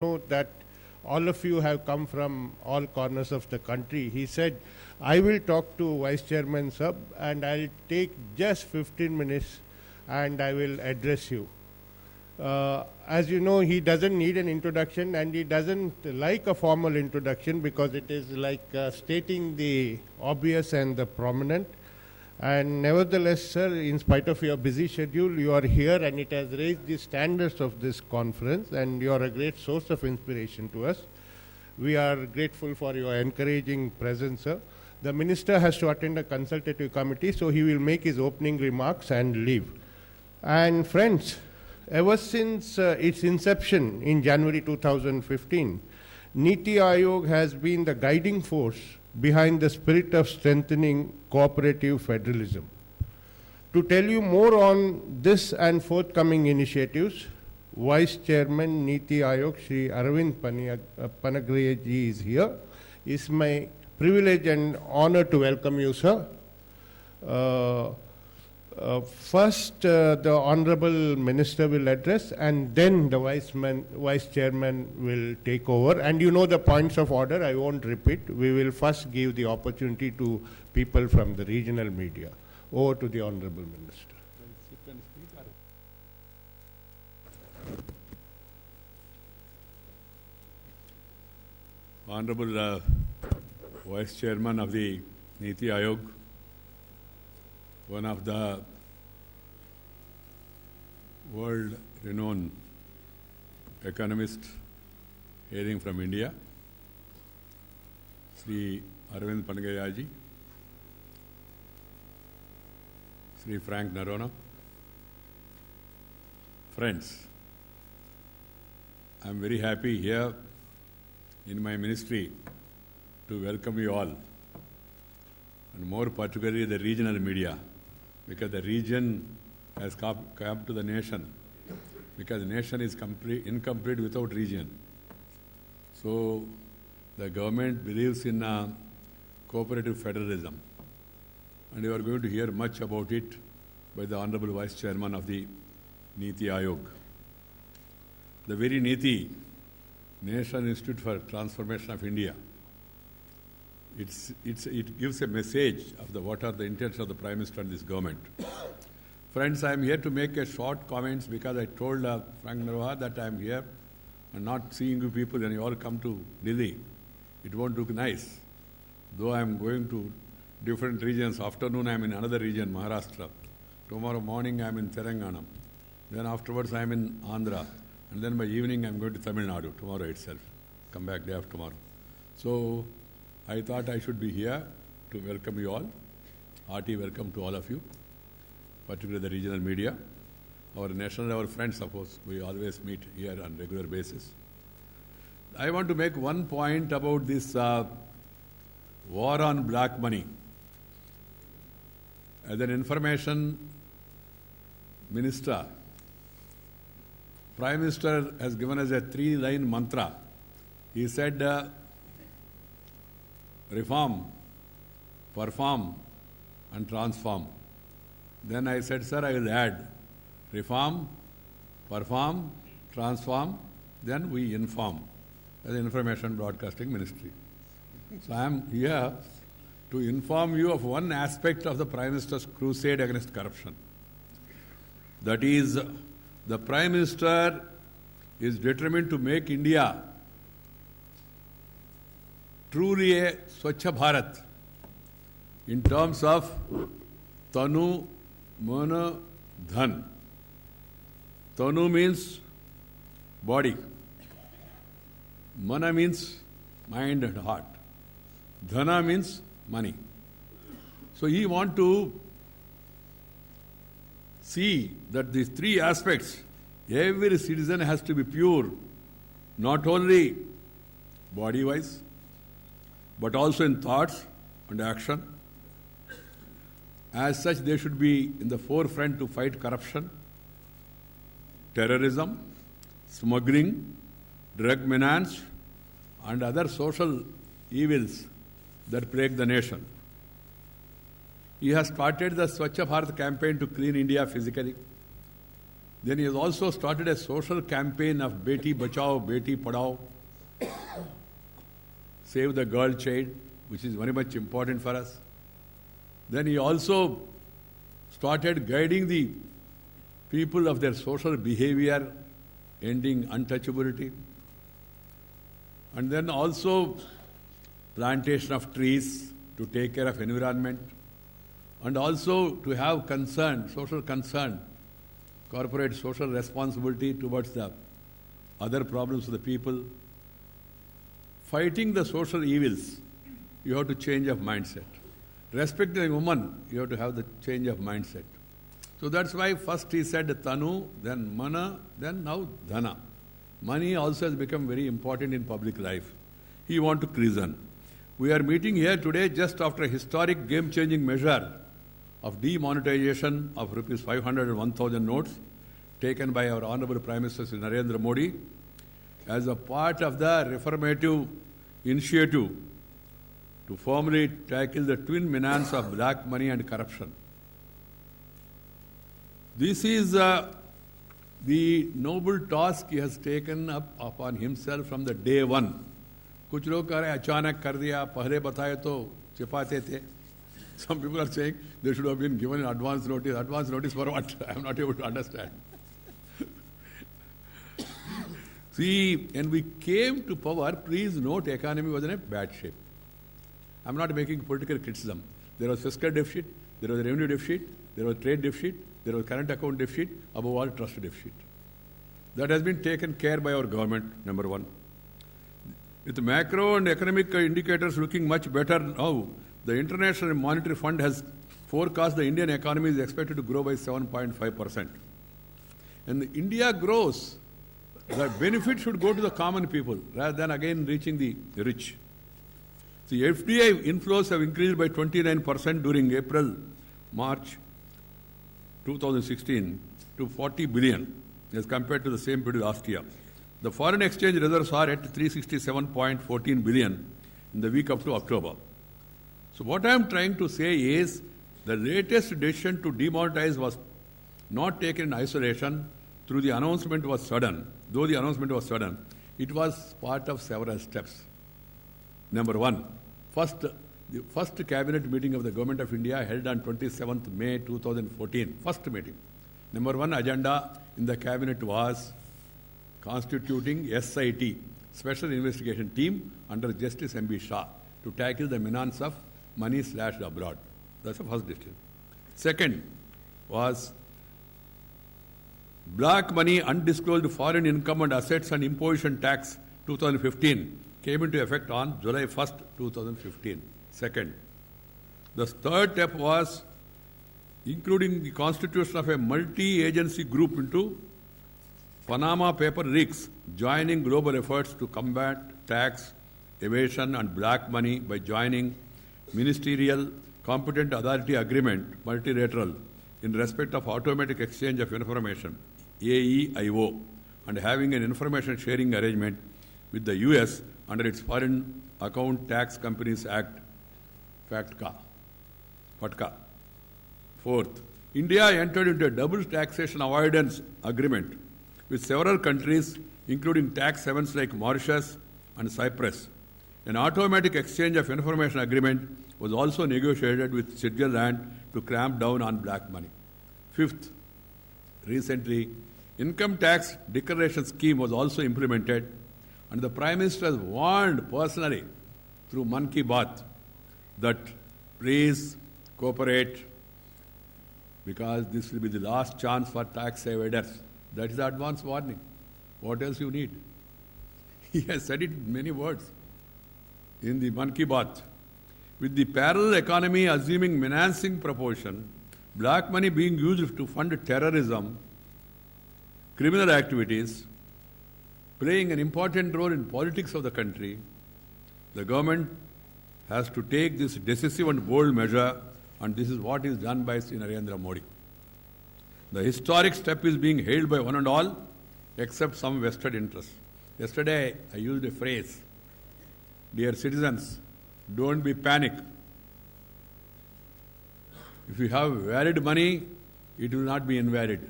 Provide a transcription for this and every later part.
know that all of you have come from all corners of the country. He said, I will talk to Vice Chairman Sab and I'll take just 15 minutes and I will address you. As you know, he doesn't need an introduction and he doesn't like a formal introduction because it is like stating the obvious and the prominent. And nevertheless, sir, in spite of your busy schedule, you are here and it has raised the standards of this conference and you are a great source of inspiration to us. We are grateful for your encouraging presence, sir. The minister has to attend a consultative committee, so he will make his opening remarks and leave. And friends, ever since its inception in January 2015, NITI Aayog has been the guiding force behind the spirit of strengthening cooperative federalism. To tell you more on this and forthcoming initiatives, Vice Chairman NITI Aayog, Shri Arvind Panagriyaji is here. It's my privilege and honor to welcome you, sir. First, the Honorable Minister will address and then the Vice Chairman will take over. And you know the points of order, I won't repeat. We will first give the opportunity to people from the regional media. Over to the Honorable Minister. Honorable Vice Chairman of the NITI Aayog, one of the world-renowned economists hailing from India, Sri Arvind Panagriyaji, Sri Frank Narona. Friends, I am very happy here in my ministry to welcome you all, and more particularly the regional media, because the region has come to the nation, because the nation is incomplete without region. So the government believes in cooperative federalism, and you are going to hear much about it by the Honorable Vice Chairman of the NITI Aayog. The very NITI, National Institute for Transformation of India, it gives a message of what are the intents of the Prime Minister and this government. Friends, I am here to make a short comments because I told Frank Narona that I am here and not seeing you people when you all come to Delhi. It won't look nice. Though I am going to different regions, afternoon I am in another region, Maharashtra. Tomorrow morning I am in Telangana. Then afterwards I am in Andhra. And then by evening I am going to Tamil Nadu, tomorrow itself. Come back day after tomorrow. So I thought I should be here to welcome you all. Hearty welcome to all of you, particularly the regional media. Our national level friends, suppose, we always meet here on regular basis. I want to make one point about this war on black money. As an information minister, Prime Minister has given us a 3-line mantra. He said, reform, perform and transform. Then I said, sir, I will add reform, perform, transform, then we inform as Information Broadcasting Ministry. So I am here to inform you of one aspect of the Prime Minister's crusade against corruption. That is, the Prime Minister is determined to make India truly a Swachha Bharat in terms of Tanu, Mana, Dhan. Tanu means body. Mana means mind and heart. Dhana means money. So he wants to see that these three aspects, every citizen has to be pure, not only body-wise, but also in thoughts and action. As such, they should be in the forefront to fight corruption, terrorism, smuggling, drug menace, and other social evils that plague the nation. He has started the Swachha Bharat campaign to clean India physically. Then he has also started a social campaign of Beti Bachao, Beti Padhao, save the girl child, which is very much important for us. Then he also started guiding the people of their social behavior, ending untouchability. And then also plantation of trees to take care of environment, and also to have concern, social concern, corporate social responsibility towards the other problems of the people. Fighting the social evils, you have to change of mindset. Respecting a woman, you have to have the change of mindset. So that's why first he said Tanu, then Mana, then now Dhana. Money also has become very important in public life. He wants to reason. We are meeting here today just after a historic game-changing measure of demonetization of rupees 500 and 1,000 notes taken by our Honorable Prime Minister Sri Narendra Modi as a part of the reformative initiative to formally tackle the twin menace of black money and corruption. This is the noble task he has taken up upon himself from the day one. कुछ लोग कह रहे अचानक कर दिया, पहले बताए तो छिपाते थे. Some people are saying they should have been given advance notice. Advance notice for what? I am not able to understand. See, when we came to power, please note, economy was in a bad shape. I am not making political criticism. There was fiscal deficit, there was revenue deficit, there was trade deficit, there was current account deficit, above all trust deficit. That has been taken care by our government, number one. With macro and economic indicators looking much better now, the International Monetary Fund has forecast the Indian economy is expected to grow by 7.5%. And India grows, the benefit should go to the common people rather than again reaching the rich. The FDI inflows have increased by 29% during April-March 2016 to 40 billion as compared to the same period last year. The foreign exchange reserves are at 367.14 billion in the week up to October. So what I am trying to say is the latest decision to demonetize was not taken in isolation. Through the announcement was sudden. Though the announcement was sudden, it was part of several steps. Number one, the first cabinet meeting of the Government of India held on 27th May 2014. First meeting. Number one agenda in the cabinet was constituting SIT, Special Investigation Team under Justice M.B. Shah to tackle the menace of money slashed abroad. That's the first decision. Second was black money, undisclosed foreign income and assets and imposition tax 2015 came into effect on July 1st, 2015. Second. The third step was including the constitution of a multi-agency group into Panama paper leaks, joining global efforts to combat tax evasion and black money by joining Ministerial Competent Authority Agreement, multilateral, in respect of automatic exchange of information, AEIO, and having an information sharing arrangement with the US under its Foreign Account Tax Companies Act, FATCA. Fourth, India entered into a double taxation avoidance agreement with several countries, including tax havens like Mauritius and Cyprus. An automatic exchange of information agreement was also negotiated with Switzerland to clamp down on black money. Fifth, recently, income tax declaration scheme was also implemented, and the Prime Minister has warned personally through Man Ki Baat that please cooperate because this will be the last chance for tax evaders. That is the advance warning. What else you need? He has said it in many words in the Man Ki Baat. With the parallel economy assuming menacing proportion, black money being used to fund terrorism, criminal activities, playing an important role in politics of the country, the government has to take this decisive and bold measure, and this is what is done by Sri Narendra Modi. The historic step is being hailed by one and all, except some vested interests. Yesterday, I used a phrase, dear citizens, don't be panic. If you have valid money, it will not be invalid.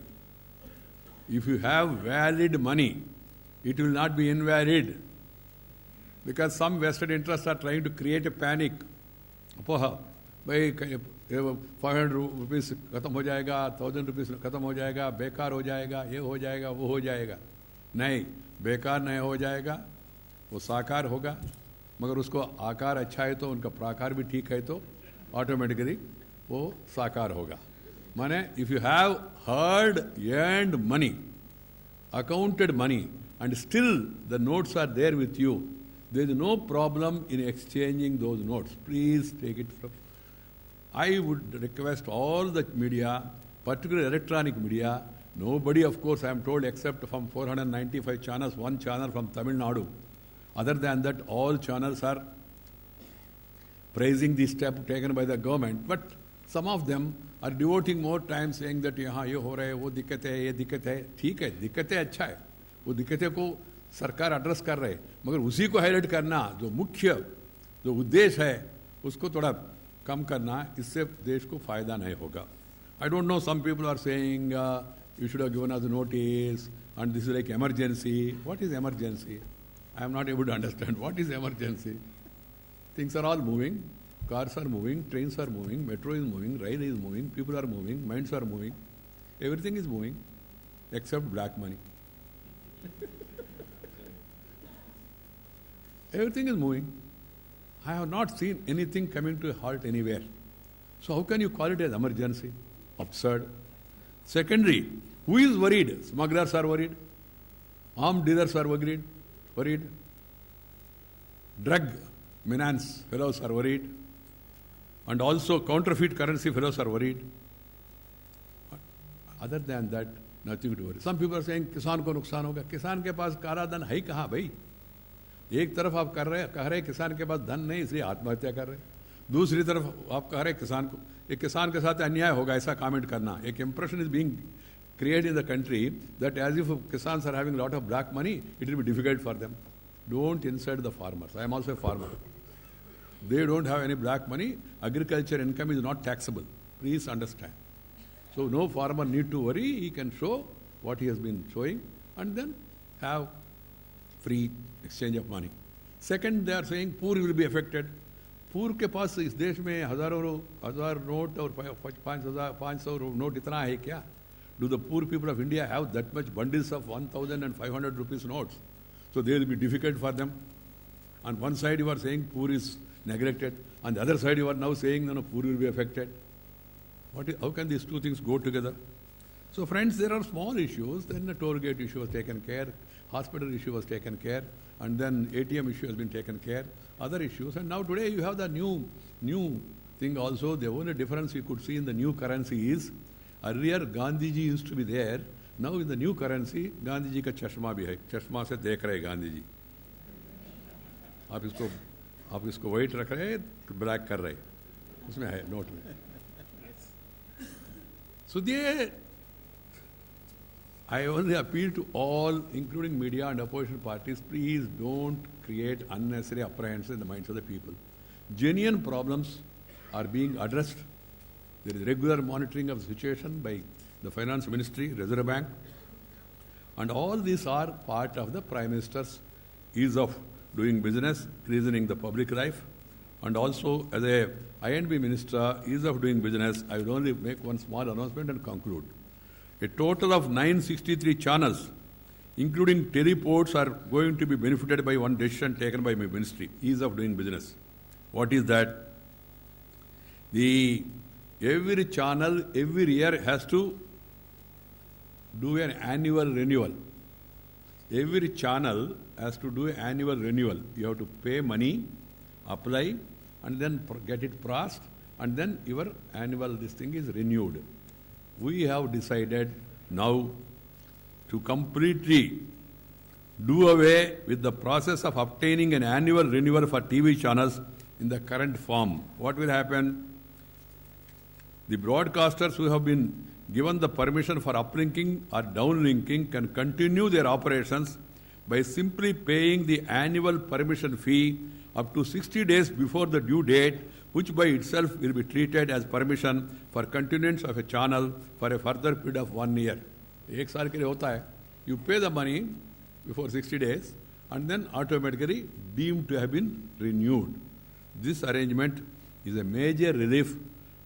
if you have valid money, it will not be invalid. Because some vested interests are trying to create a panic. By 500 rupees खत्म हो जाएगा, 1000 rupees खत्म हो जाएगा, बेकार हो जाएगा, ये हो जाएगा, वो हो जाएगा. नहीं, बेकार नहीं हो जाएगा, वो साकार होगा. मगर उसको आकार अच्छा है तो उनका प्राकार भी ठीक है तो ऑटोमेटिकली वो साकार होगा. माने if you have hard earned money, accounted money, and still the notes are there with you, there is no problem in exchanging those notes. Please take it from. I would request all the media, particularly electronic media, nobody, of course, I am told, except from 495 channels, one channel from Tamil Nadu. Other than that, all channels are praising the step taken by the government. But some of them are devoting more time saying that यहाँ ये हो रहा है, वो दिक्कत है, ये दिक्कत है. ठीक है, दिक्कत है, अच्छा है. वो दिक्कतें को सरकार एड्रेस कर रहे, मगर उसी को हाईलाइट करना, जो मुख्य जो उद्देश्य है उसको थोड़ा कम करना, इससे देश को फायदा नहीं होगा. I don't know, some people are saying you should have given us a notice and this is like emergency. What is emergency? I am not able to understand. What is emergency? Things are all moving. Cars are moving, trains are moving, metro is moving, rail is moving, people are moving, minds are moving. Everything is moving except black money. Everything is moving. I have not seen anything coming to a halt anywhere. So how can you call it as emergency? Absurd. Secondly, who is worried? Smugglers are worried. Armed dealers are worried. Drug menace fellows are worried. And also counterfeit currency fellows are worried. Other than that, nothing to worry. Some people are saying किसान को नुकसान होगा. किसान के पास काला धन है कहाँ भाई? एक तरफ आप कह रहे किसान के पास धन नहीं इसलिए आत्महत्या कर रहे, दूसरी तरफ आप कह रहे किसान को, एक किसान के साथ अन्याय होगा ऐसा कमेंट करना. एक impression is being created in the country that as if Kisans are having a lot of black money, it will be difficult for them. Don't insult the farmers. I am also a farmer. They don't have any black money. Agriculture income is not taxable. Please understand. So no farmer need to worry. He can show what he has been showing and then have free exchange of money. Second, they are saying poor will be affected. पूर के पास इस देश में हजार note और 500 note इतना है क्या? Do the poor people of India have that much bundles of 1,500 rupees notes? So they will be difficult for them. On one side you are saying poor is neglected. On the other side you are now saying no, poor will be affected. How can these two things go together? So friends, there are small issues. Then the toll gate issue was taken care, hospital issue was taken care, and then ATM issue has been taken care, other issues. And now today you have the new thing also. The only difference you could see in the new currency is, earlier Gandhi ji used to be there. Now in the new currency, Gandhi ji ka chashma bhi hai. Chashma se dekh rahe Gandhi ji. आप इसको white रख रहे हैं, black कर रहे हैं. उसमें है नोट में. So I only appeal to all, including media and opposition parties, please don't create unnecessary apprehension in the minds of the people. Genuine problems are being addressed. There is regular monitoring of the situation by the Finance Ministry, Reserve Bank, and all these are part of the Prime Minister's ease of doing business, reasoning the public life, and also as a I&B Minister, ease of doing business, I will only make one small announcement and conclude. A total of 963 channels, including teleports, are going to be benefited by one decision taken by my ministry, ease of doing business. What is that? Every channel, every year has to do an annual renewal. Every channel has to do an annual renewal. You have to pay money, apply, and then get it processed, and then your annual this thing is renewed. We have decided now to completely do away with the process of obtaining an annual renewal for TV channels in the current form. What will happen? The broadcasters who have been given the permission for uplinking or downlinking can continue their operations by simply paying the annual permission fee up to 60 days before the due date, which by itself will be treated as permission for continuance of a channel for a further period of 1 year. एक साल के लिए होता है. You pay the money before 60 days and then automatically deemed to have been renewed. This arrangement is a major relief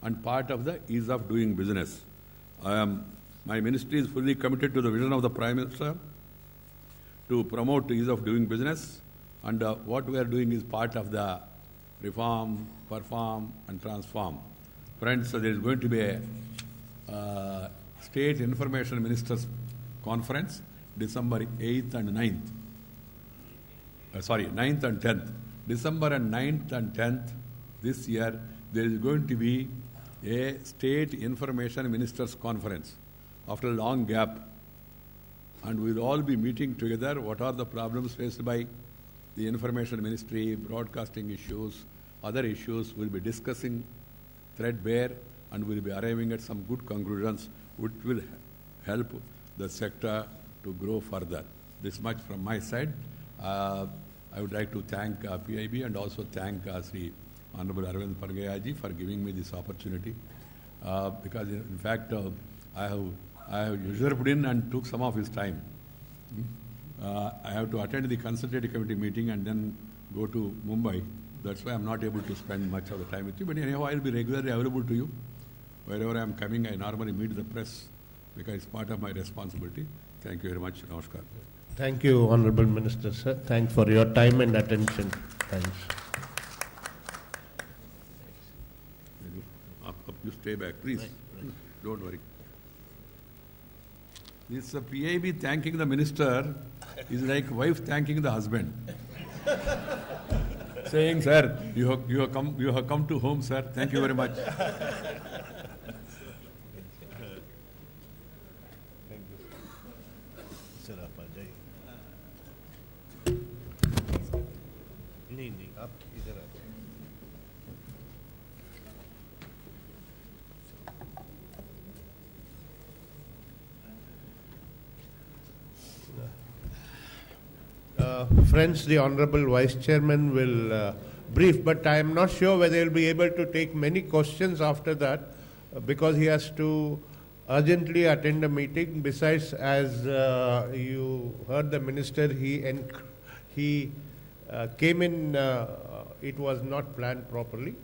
and part of the ease of doing business. My ministry is fully committed to the vision of the Prime Minister to promote ease of doing business, and what we are doing is part of the reform, perform and transform. Friends, there is going to be a State Information Ministers Conference, December 8th and 9th. 9th and 10th. December and 9th and 10th this year, there is going to be a State Information Ministers Conference after a long gap. And we will all be meeting together. What are the problems faced by the Information Ministry, broadcasting issues, other issues. We'll be discussing threadbare and we'll be arriving at some good conclusions which will help the sector to grow further. This much from my side. I would like to thank PIB and also thank Sri Honorable Arvind Pargayaji for giving me this opportunity. Because in fact, I have usurped in and took some of his time. I have to attend the consultative committee meeting and then go to Mumbai. That's why I'm not able to spend much of the time with you. But anyhow, I'll be regularly available to you. Wherever I'm coming, I normally meet the press because it's part of my responsibility. Thank you very much. Namaskar. Thank you, Honorable Minister, sir. Thanks for your time and attention. Thanks. You stay back, please. Right. Don't worry. This PIB thanking the minister is like wife thanking the husband. Saying, sir, you have come to home, sir. Thank you very much. Friends, the Honorable Vice Chairman will brief, but I am not sure whether he will be able to take many questions after that because he has to urgently attend a meeting. Besides, as you heard the Minister, he came in, it was not planned properly.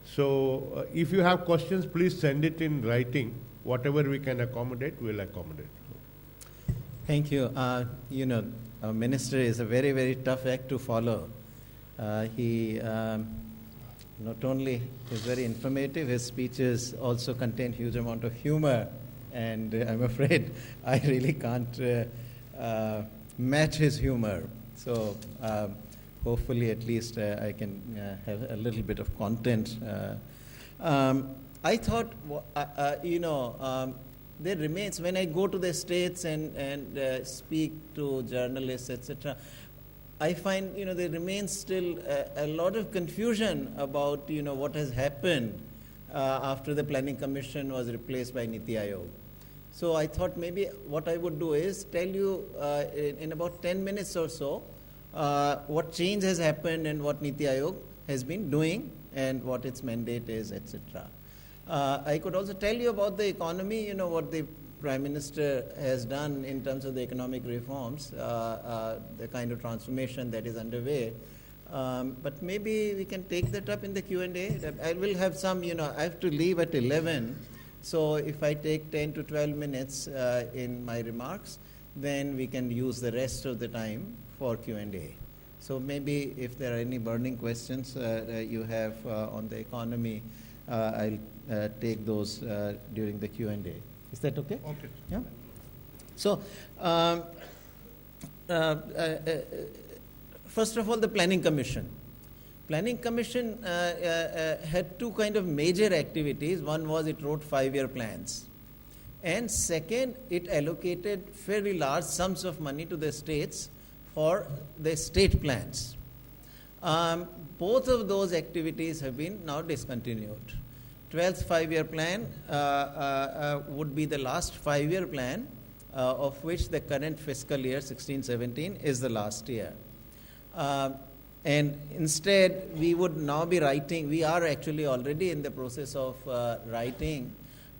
So if you have questions, please send it in writing. Whatever we can accommodate, we'll accommodate. Thank you. Our minister is a very, very tough act to follow. He not only is very informative, his speeches also contain huge amount of humor, and I'm afraid I really can't match his humor. So hopefully at least I can have a little bit of content. I thought, there remains, when I go to the states and speak to journalists, etc., I find, there remains still a lot of confusion about, what has happened after the Planning Commission was replaced by NITI Aayog. So I thought maybe what I would do is tell you in about 10 minutes or so what change has happened and what NITI Aayog has been doing and what its mandate is, etc. I could also tell you about the economy, what the Prime Minister has done in terms of the economic reforms, the kind of transformation that is underway. But maybe we can take that up in the Q&A. I will have some, I have to leave at 11. So if I take 10 to 12 minutes in my remarks, then we can use the rest of the time for Q&A. So maybe if there are any burning questions you have on the economy, I'll take those during the Q&A. Is that okay? Okay. Yeah. So, first of all, the Planning Commission. Planning Commission had two kind of major activities. One was it wrote 5-year plans. And second, it allocated fairly large sums of money to the states for the state plans. Both of those activities have been now discontinued. 12th 5-year plan would be the last 5-year plan, of which the current fiscal year, 16-17, is the last year. And instead, we would now be writing, we are actually already in the process of writing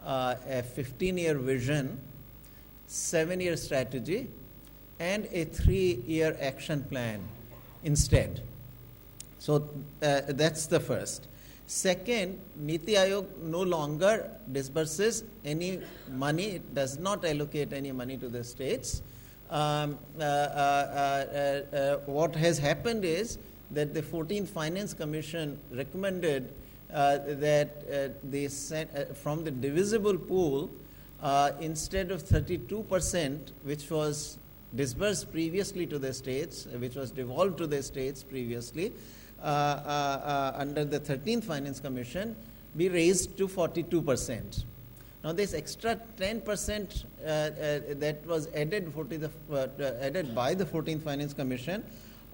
a 15-year vision 7-year strategy and a 3-year action plan instead. So that's the first. Second, NITI Aayog no longer disburses any money, it does not allocate any money to the states. What has happened is that the 14th Finance Commission recommended that from the divisible pool, instead of 32%, which was disbursed previously to the states, which was devolved to the states previously, under the 13th Finance Commission, be raised to 42%. Now, this extra 10% that was added by the 14th Finance Commission,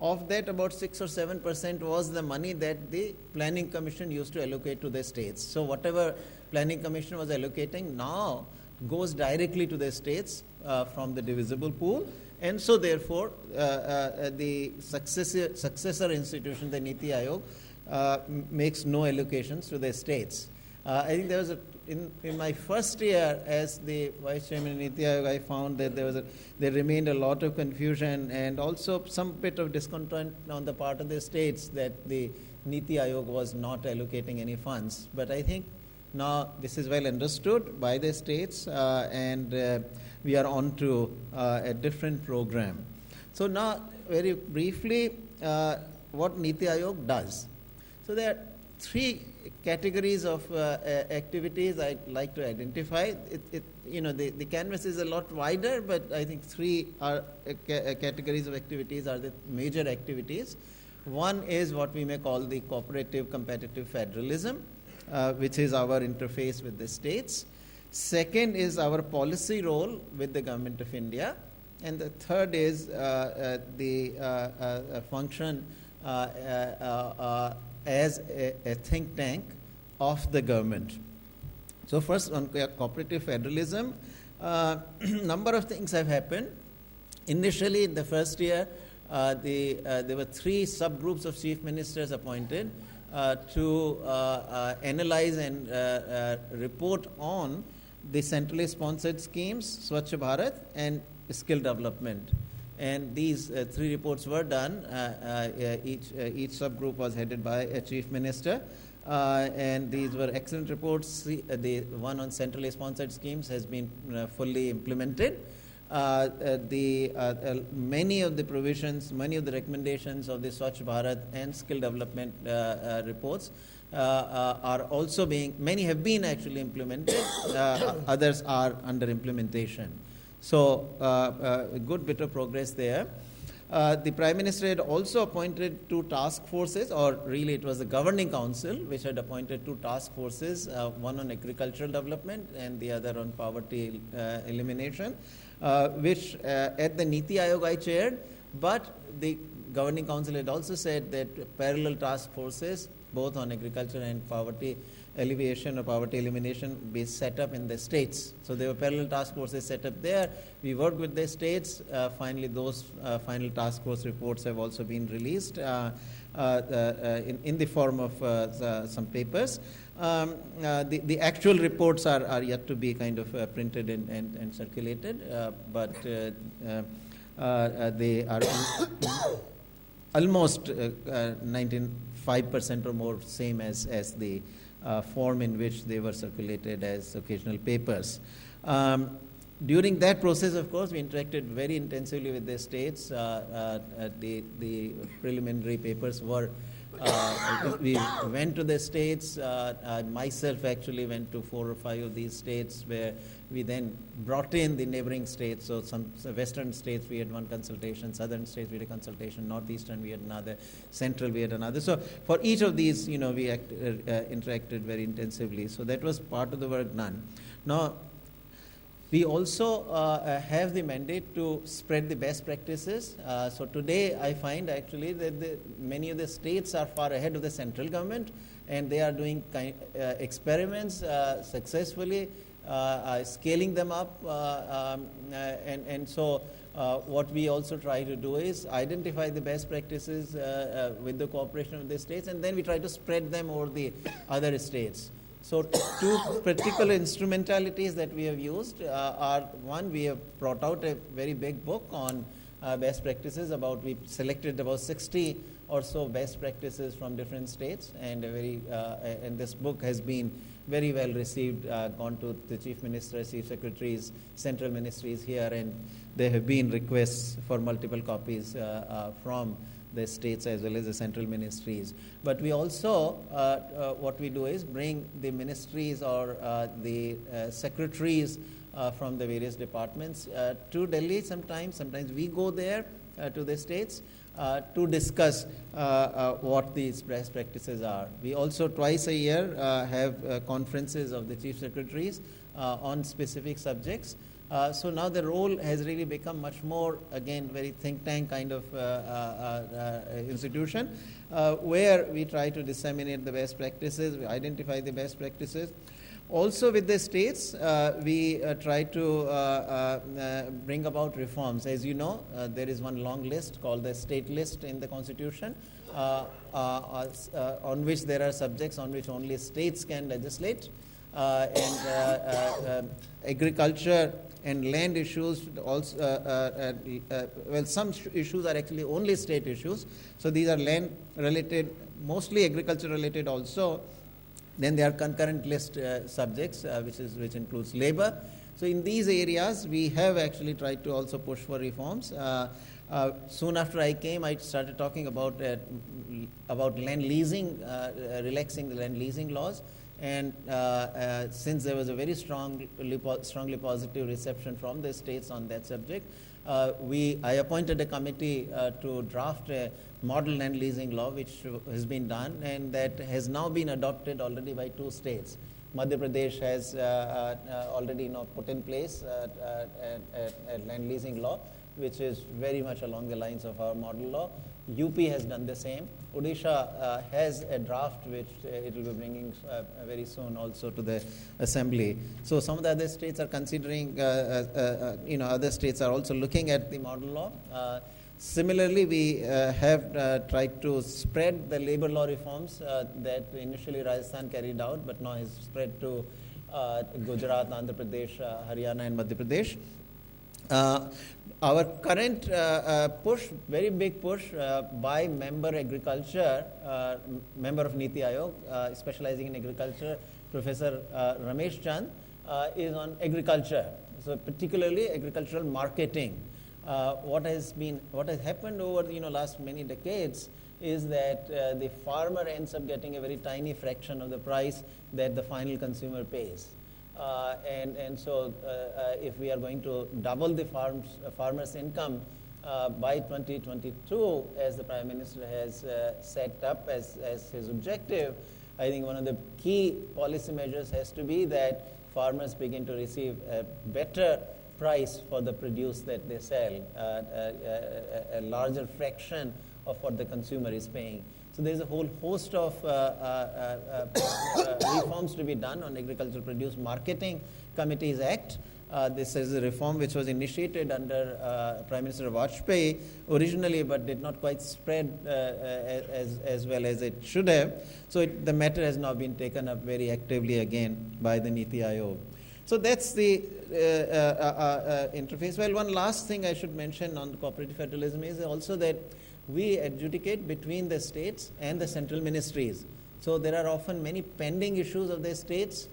of that about 6 or 7% was the money that the Planning Commission used to allocate to the states. So whatever Planning Commission was allocating now goes directly to the states from the divisible pool. And so therefore, the successor institution, the NITI Aayog, makes no allocations to the states. I think there was in my first year as the Vice Chairman of NITI Aayog, I found that there remained a lot of confusion and also some bit of discontent on the part of the states that the NITI Aayog was not allocating any funds. But I think now this is well understood by the states and we are on to a different program. So now, very briefly, what NITI Aayog does. So there are 3 categories of activities I'd like to identify. The canvas is a lot wider, but I think 3 categories of activities are the major activities. One is what we may call the cooperative competitive federalism, which is our interface with the states. Second is our policy role with the Government of India. And the third is the function as a think tank of the government. So first on cooperative federalism, number of things have happened. Initially in the first year, there were 3 subgroups of chief ministers appointed to analyze and report on the centrally sponsored schemes, Swachh Bharat and skill development. And these 3 reports were done. Each subgroup was headed by a chief minister. And these were excellent reports. The one on centrally sponsored schemes has been fully implemented. Many of the provisions, many of the recommendations of the Swachh Bharat and skill development reports are also many have been actually implemented, others are under implementation. So a good bit of progress there. The Prime Minister had also appointed 2 task forces, or really it was the Governing Council which had appointed 2 task forces, one on agricultural development and the other on poverty elimination, which at the NITI Aayog I chaired, but the Governing Council had also said that parallel task forces, both on agriculture and poverty alleviation or poverty elimination, be set up in the states. So there were parallel task forces set up there. We worked with the states. Finally, those final task force reports have also been released in the form of some papers. The actual reports are yet to be kind of printed and circulated, but they are almost 95% or more same as the form in which they were circulated as occasional papers. During that process, of course, we interacted very intensively with the states. The preliminary papers were, we went to the states. I myself actually went to 4 or 5 of these states where we then brought in the neighboring states. So some western states we had one consultation, southern states we had a consultation, northeastern we had another, central we had another. So for each of these, we interacted very intensively. So that was part of the work done. Now, we also have the mandate to spread the best practices. So today I find actually that many of the states are far ahead of the central government, and they are doing experiments successfully, scaling them up. And so what we also try to do is identify the best practices with the cooperation of the states, and then we try to spread them over the other states. So two particular instrumentalities that we have used are, one, we have brought out a very big book on best practices. We selected about 60 or so best practices from different states, and and this book has been very well received, gone to the chief ministers, chief secretaries, central ministries here, and there have been requests for multiple copies from the states as well as the central ministries. But we also, what we do is bring the ministries or the secretaries from the various departments to Delhi sometimes. Sometimes we go there to the states to discuss what these best practices are. We also twice a year have conferences of the chief secretaries on specific subjects. So now the role has really become much more, again, very think tank kind of institution, where we try to disseminate the best practices, we identify the best practices. Also with the states, we try to bring about reforms. As you know, there is one long list called the state list in the Constitution, on which there are subjects on which only states can legislate. Agriculture and land issues also, some issues are actually only state issues. So these are land related, mostly agriculture related also. Then there are concurrent list subjects, which includes labor. So in these areas, we have actually tried to also push for reforms. Soon after I came, I started talking about land leasing, relaxing the land leasing laws. And since there was a very strongly positive reception from the states on that subject, I appointed a committee to draft a model land leasing law, which has been done, and that has now been adopted already by 2 states. Madhya Pradesh has already put in place a land leasing law, which is very much along the lines of our model law. UP has done the same. Odisha has a draft which it will be bringing very soon also to the assembly. So some of the other states are considering, other states are also looking at the model law. Similarly, we have tried to spread the labor law reforms that initially Rajasthan carried out, but now has spread to Gujarat, Andhra Pradesh, Haryana, and Madhya Pradesh. Our current push, very big push by member agriculture, member of NITI Aayog, specializing in agriculture, Professor Ramesh Chand, is on agriculture. So particularly agricultural marketing. What has happened over the last many decades is that the farmer ends up getting a very tiny fraction of the price that the final consumer pays. And so if we are going to double the farmer's income by 2022, as the Prime Minister has set up as his objective, I think one of the key policy measures has to be that farmers begin to receive a better price for the produce that they sell, a larger fraction of what the consumer is paying. So there's a whole host of reforms to be done on Agricultural Produce Marketing Committees Act. This is a reform which was initiated under Prime Minister Vajpayee originally, but did not quite spread as well as it should have. So the matter has now been taken up very actively again by the NITI Aayog. So that's the interface. Well, one last thing I should mention on cooperative federalism is also that we adjudicate between the states and the central ministries. So there are often many pending issues of the states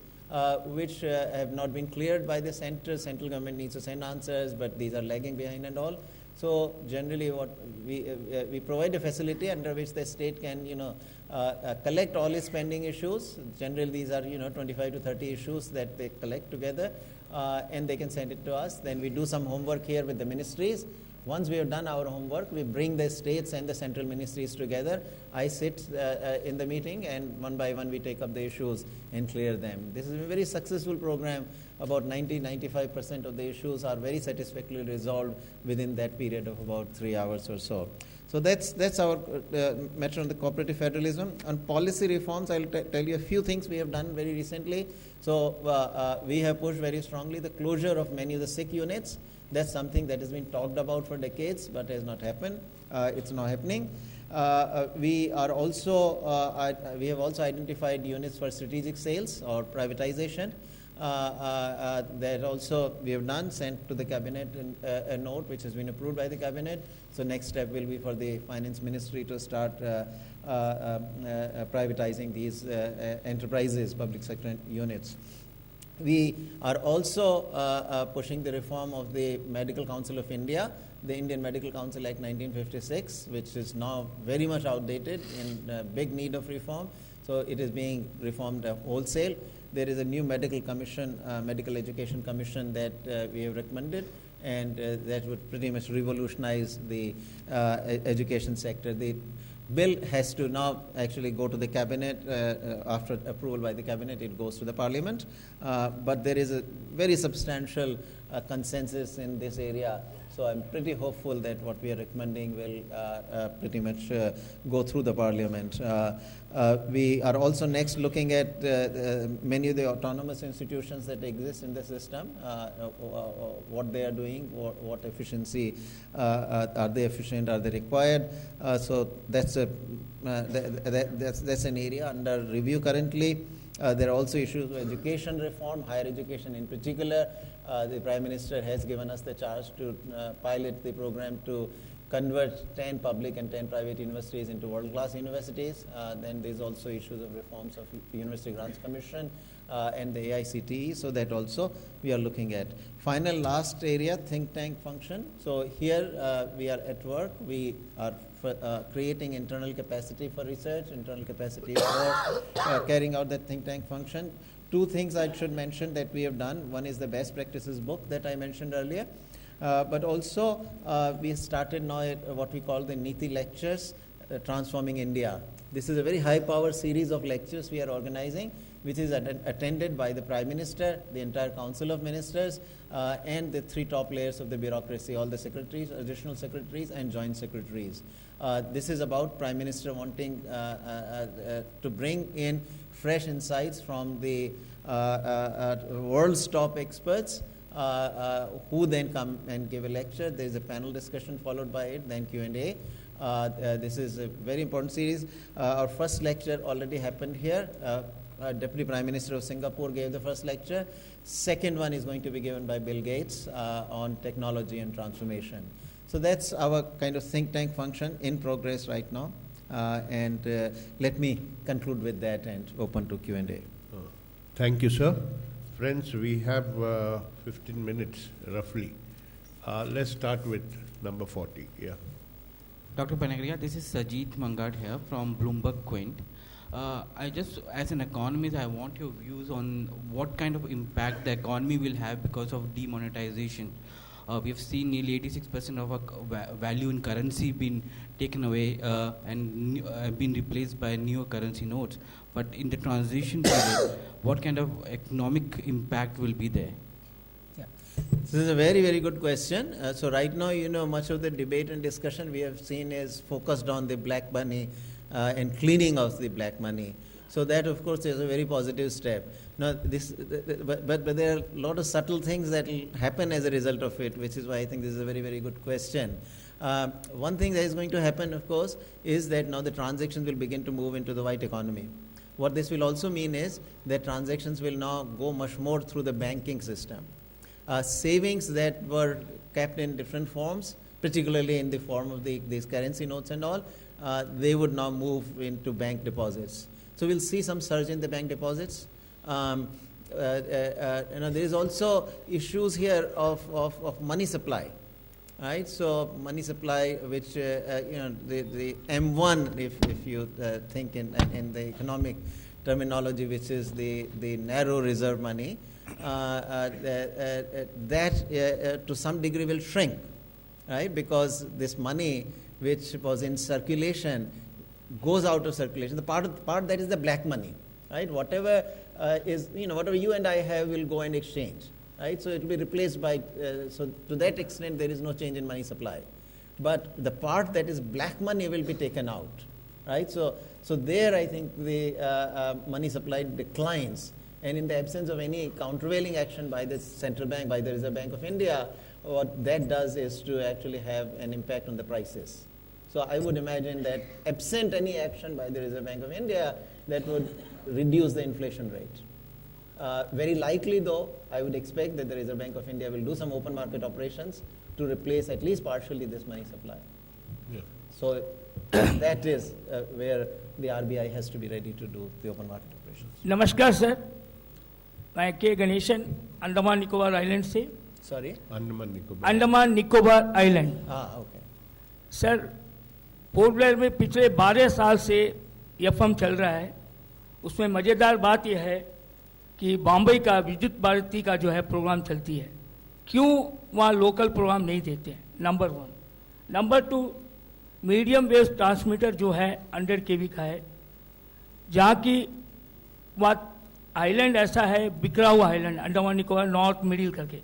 which have not been cleared by the central government needs to send answers, but these are lagging behind and all. So generally what we provide a facility under which the state can collect all its pending issues. Generally these are 25 to 30 issues that they collect together and they can send it to us. Then we do some homework here with the ministries. Once we have done our homework, we bring the states and the central ministries together. I sit in the meeting, and one by one we take up the issues and clear them. This is a very successful program. About 90-95% of the issues are very satisfactorily resolved within that period of about 3 hours or so. So that's our matter on the cooperative federalism. On policy reforms, I'll tell you a few things we have done very recently. So we have pushed very strongly the closure of many of the sick units. That's something that has been talked about for decades, but has not happened. It's now happening. We have also identified units for strategic sales or privatization. That also we have done, sent to the cabinet a note which has been approved by the cabinet. So next step will be for the finance ministry to start privatizing these enterprises, public sector units. We are also pushing the reform of the Medical Council of India, the Indian Medical Council Act 1956, which is now very much outdated, in big need of reform. So it is being reformed wholesale. There is a new medical commission, medical education commission that we have recommended, and that would pretty much revolutionize the education sector. The bill has to now actually go to the cabinet. After approval by the cabinet, it goes to the parliament. But there is a very substantial consensus in this area. So I'm pretty hopeful that what we are recommending will pretty much go through the parliament. We are also next looking at many of the autonomous institutions that exist in the system, what they are doing, what efficiency, are they efficient, are they required. So that's an area under review currently. There are also issues of education reform, higher education in particular. The Prime Minister has given us the charge to pilot the program to convert 10 public and 10 private universities into world-class universities. Then there's also issues of reforms of University Grants Commission and the AICTE, so that also we are looking at. Final last area, think tank function. So here we are at work. We are creating internal capacity for research, internal capacity for carrying out that think tank function. Two things I should mention that we have done. One is the best practices book that I mentioned earlier. But also we started now what we call the NITI lectures, Transforming India. This is a very high-power series of lectures we are organizing, which is attended by the Prime Minister, the entire Council of Ministers, and the 3 top layers of the bureaucracy, all the secretaries, additional secretaries, and joint secretaries. This is about Prime Minister wanting to bring in fresh insights from the world's top experts, who then come and give a lecture. There is a panel discussion followed by it, then Q&A. This is a very important series. Our first lecture already happened here. Deputy Prime Minister of Singapore gave the first lecture. Second one is going to be given by Bill Gates on technology and transformation. So that's our kind of think tank function in progress right now. And let me conclude with that and open to Q&A. Thank you, sir. Friends, we have 15 minutes roughly. Let's start with number 40. Yeah. Dr. Panagria, this is Sajid Mangad here from Bloomberg Quint. I just, as an economist, I want your views on what kind of impact the economy will have because of demonetization. We have seen nearly 86% of our value in currency being taken away and been replaced by newer currency notes. But in the transition period, what kind of economic impact will be there? Yeah. This is a very, very good question. So right now, much of the debate and discussion we have seen is focused on the black money and cleaning of the black money. So that, of course, is a very positive step. Now, but there are a lot of subtle things that will happen as a result of it, which is why I think this is a very, very good question. One thing that is going to happen, of course, is that now the transactions will begin to move into the white economy. What this will also mean is that transactions will now go much more through the banking system. Savings that were kept in different forms, particularly in the form of these currency notes and all, they would now move into bank deposits. So we'll see some surge in the bank deposits. There is also issues here of money supply, right? So money supply, which the M1, if you think in the economic terminology, which is the narrow reserve money, that to some degree will shrink, right? Because this money which was in circulation goes out of circulation. The part that is the black money, right? Whatever whatever you and I have will go and exchange, right? So it will be replaced by, so to that extent there is no change in money supply. But the part that is black money will be taken out, right? So there I think the money supply declines. And in the absence of any countervailing action by the central bank, by the Reserve Bank of India, what that does is to actually have an impact on the prices. So I would imagine that absent any action by the Reserve Bank of India, that would reduce the inflation rate. Very likely though, I would expect that the Reserve Bank of India will do some open market operations to replace at least partially this money supply. Yeah. So that is where the RBI has to be ready to do the open market operations. नमस्कार sir, मैं के Ganesan Andaman Nicobar island से। Sorry? Andaman Nicobar island. Okay. Sir, port Blair में पिछले 12 साल से FM चल रहा है। उसमें मज़ेदार बात यह है कि बॉम्बे का विद्युत भारती का जो है प्रोग्राम चलती है, क्यों वहाँ लोकल प्रोग्राम नहीं देते हैं? Number 1। Number 2, medium wave transmitter जो है 100 kV का है, जहाँ की वहाँ आइलैंड ऐसा है, बिखरा हुआ island, Andaman Nicobar north middle करके।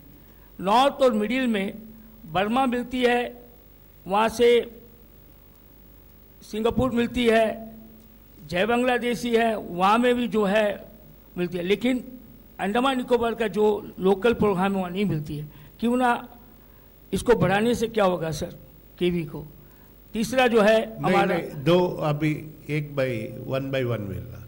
नॉर्थ और मिडिल में बर्मा मिलती है, वहाँ से सिंगापुर मिलती है, जय बांग्लादेशी है, वहाँ में भी जो है मिलती है, लेकिन अंडमान निकोबार का जो लोकल प्रोग्राम है वहाँ नहीं मिलती है। क्यों ना इसको बढ़ाने से क्या होगा सर, केवी को? तीसरा जो है हमारा दो अभी one by one मिलना।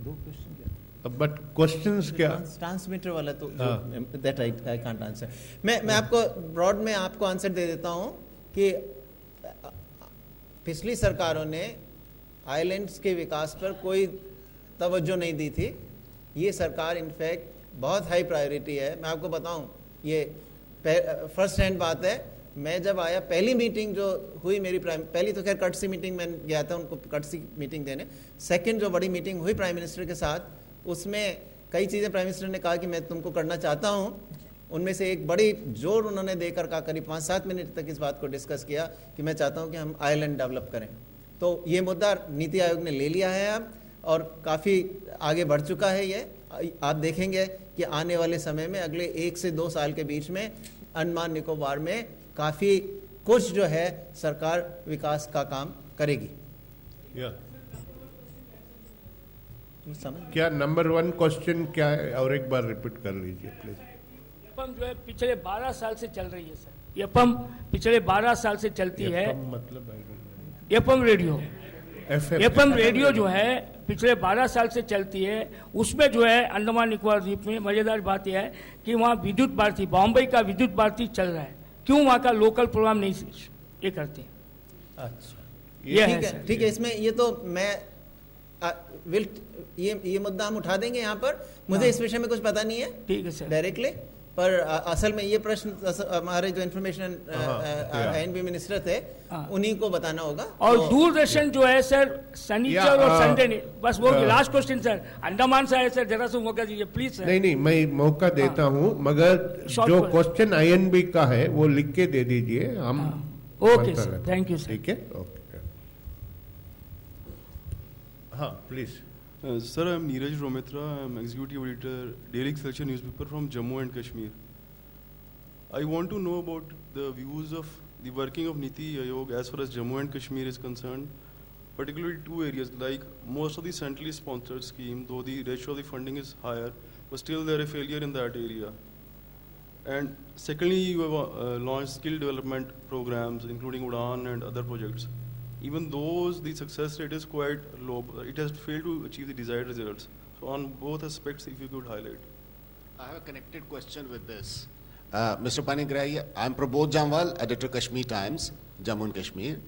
दो क्वेश्चन क्या? बट क्वेश्चंस क्या? ट्रांसमीटर वाला तो दैट आई कांट आंसर। मैं आपको ब्रॉड में आपको आंसर दे देता हूं कि पिछली सरकारों ने आइलैंड्स के विकास पर कोई तवज्जो नहीं दी थी। ये सरकार इनफैक्ट बहुत हाई प्रायोरिटी है। मैं आपको बताऊं, ये फर्स्ट हैंड बात है। मैं जब आया, पहली मीटिंग जो हुई मेरी पहली तो खैर कर्टसी मीटिंग में गया था उनको कर्टसी मीटिंग देने। सेकंड जो बड़ी मीटिंग हुई प्राइम मिनिस्टर के साथ, उसमें कई चीज़ें प्राइम मिनिस्टर ने कहा कि मैं तुमको करना चाहता हूं। उनमें से एक बड़ी जोर उन्होंने देकर कहा, करीब 5-7 मिनट तक इस बात को डिस्कस किया कि मैं चाहता हूं कि हम आइलैंड डेवलप करें। तो ये मुद्दा नीति आयोग ने ले लिया है अब, और काफ़ी आगे बढ़ चुका है ये। आप देखेंगे कि आने वाले समय में अगले 1 से 2 साल के बीच में अंडमान निकोबार में काफ़ी कुछ जो है सरकार विकास का काम करेगी। क्या नंबर 1 क्वेश्चन क्या है, और एक बार रिपीट कर लीजिए प्लीज। एफएम जो है पिछले 12 साल से चल रही है सर। एफएम पिछले 12 साल से चलती है। मतलब एफएम रेडियो, एफएम रेडियो जो है पिछले 12 साल से चलती है। उसमें जो है अंडमान निकोबार द्वीप में मजेदार बात यह है कि वहाँ विद्युत भारती, बॉम्बे का विद्युत भारती चल रहा है। क्यों वहाँ का लोकल प्रोग्राम नहीं ये करते? अच्छा, ये ठीक है। इसमें ये तो मैं ये मुद्दा हम उठा देंगे यहाँ पर। मुझे इस विषय में कुछ पता नहीं है, ठीक है सर, डायरेक्टली। पर असल में ये प्रश्न हमारे जो इन्फॉर्मेशन एनबी मिनिस्टर थे उन्हीं को बताना होगा। और तो दूरदर्शन जो है सर शनिचर और संडे ने, बस वो लास्ट क्वेश्चन सर, अंडमान से है सर, जरा सा मौका दीजिए प्लीज सर। नहीं मैं मौका देता हूँ, मगर जो क्वेश्चन आईएनबी का है वो लिख के दे दीजिए हम। Okay sir, thank you sir. ठीक है, ओके। हाँ please. Sir, I am Neeraj Romitra. I am Executive Editor, Daily Excelsior newspaper from Jammu and Kashmir. I want to know about the views of the working of NITI Aayog as far as Jammu and Kashmir is concerned, particularly 2 areas, like most of the centrally sponsored scheme, though the ratio of the funding is higher, but still there is a failure in that area. And secondly, you have launched skill development programs, including UDAN and other projects. Even those, the success rate is quite low. It has failed to achieve the desired results. So on both aspects, if you could highlight. I have a connected question with this. Mr. Panigrahi, I'm Prabodh Jamwal, editor Kashmir Times, Jammu and Kashmir.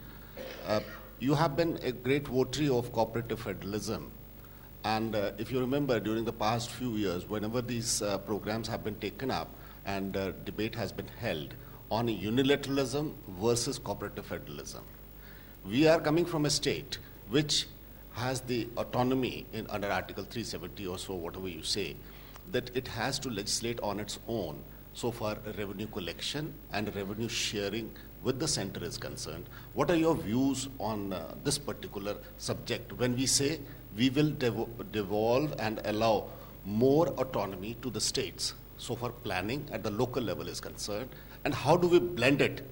You have been a great votary of cooperative federalism. And if you remember, during the past few years, whenever these programs have been taken up and debate has been held on unilateralism versus cooperative federalism, we are coming from a state which has the autonomy under Article 370 or so, whatever you say, that it has to legislate on its own so far revenue collection and revenue sharing with the center is concerned. What are your views on this particular subject when we say we will devolve and allow more autonomy to the states so far planning at the local level is concerned, and how do we blend it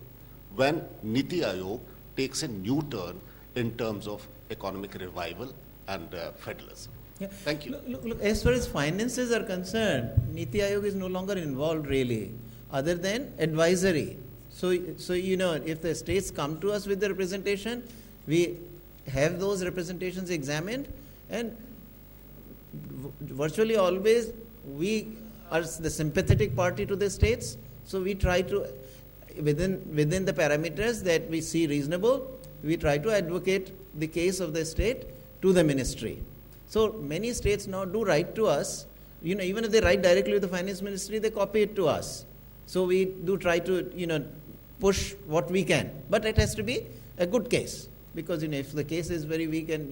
when NITI Aayog takes a new turn in terms of economic revival and federalism? Yeah. Thank you. Look, as far as finances are concerned, NITI Aayog is no longer involved really, other than advisory. So if the states come to us with the representation, we have those representations examined, and virtually always we are the sympathetic party to the states. So we try to, within the parameters that we see reasonable, we try to advocate the case of the state to the ministry. So many states now do write to us. Even if they write directly to the finance ministry, they copy it to us. So we do try to, push what we can. But it has to be a good case. Because, if the case is very weak and,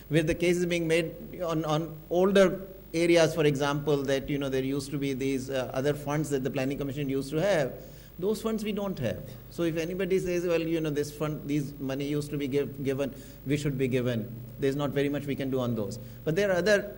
where the case is being made on older areas, for example, that, there used to be these other funds that the Planning Commission used to have, those funds we don't have. So if anybody says, well, this fund, these money used to be given, we should be given, there's not very much we can do on those. But there are other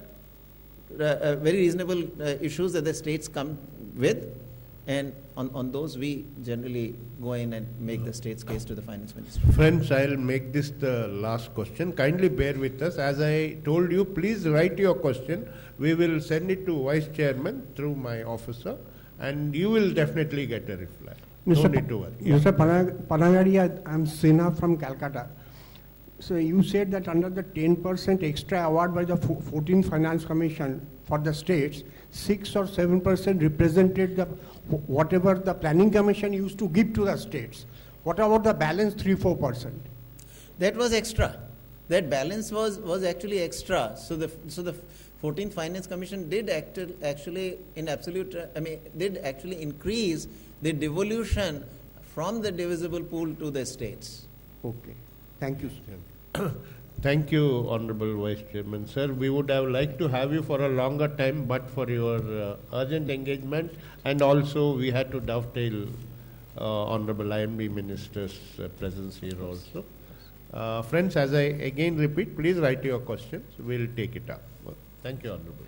very reasonable issues that the states come with, and on those we generally go in and make the state's case to the finance ministry. Friends, I'll make this the last question. Kindly bear with us. As I told you, please write your question. We will send it to Vice Chairman through my officer, and you will definitely get a reply. No need to worry. Mr. Panagaria, I'm Sina from Calcutta. So you said that under the 10% extra award by the 14th Finance Commission for the states, 6 or 7% represented the whatever the Planning Commission used to give to the states. What about the balance 3-4%? That was extra. That balance was actually extra. So the 14th Finance Commission did actually in absolute, did actually increase the devolution from the divisible pool to the states. Okay. Thank you, sir. Thank you, Honorable Vice Chairman. Sir, we would have liked to have you for a longer time, but for your urgent engagement, and also we had to dovetail Honorable IMD Minister's presence here also. Friends, as I again repeat, please write your questions. We'll take it up. Well, thank you, Honorable.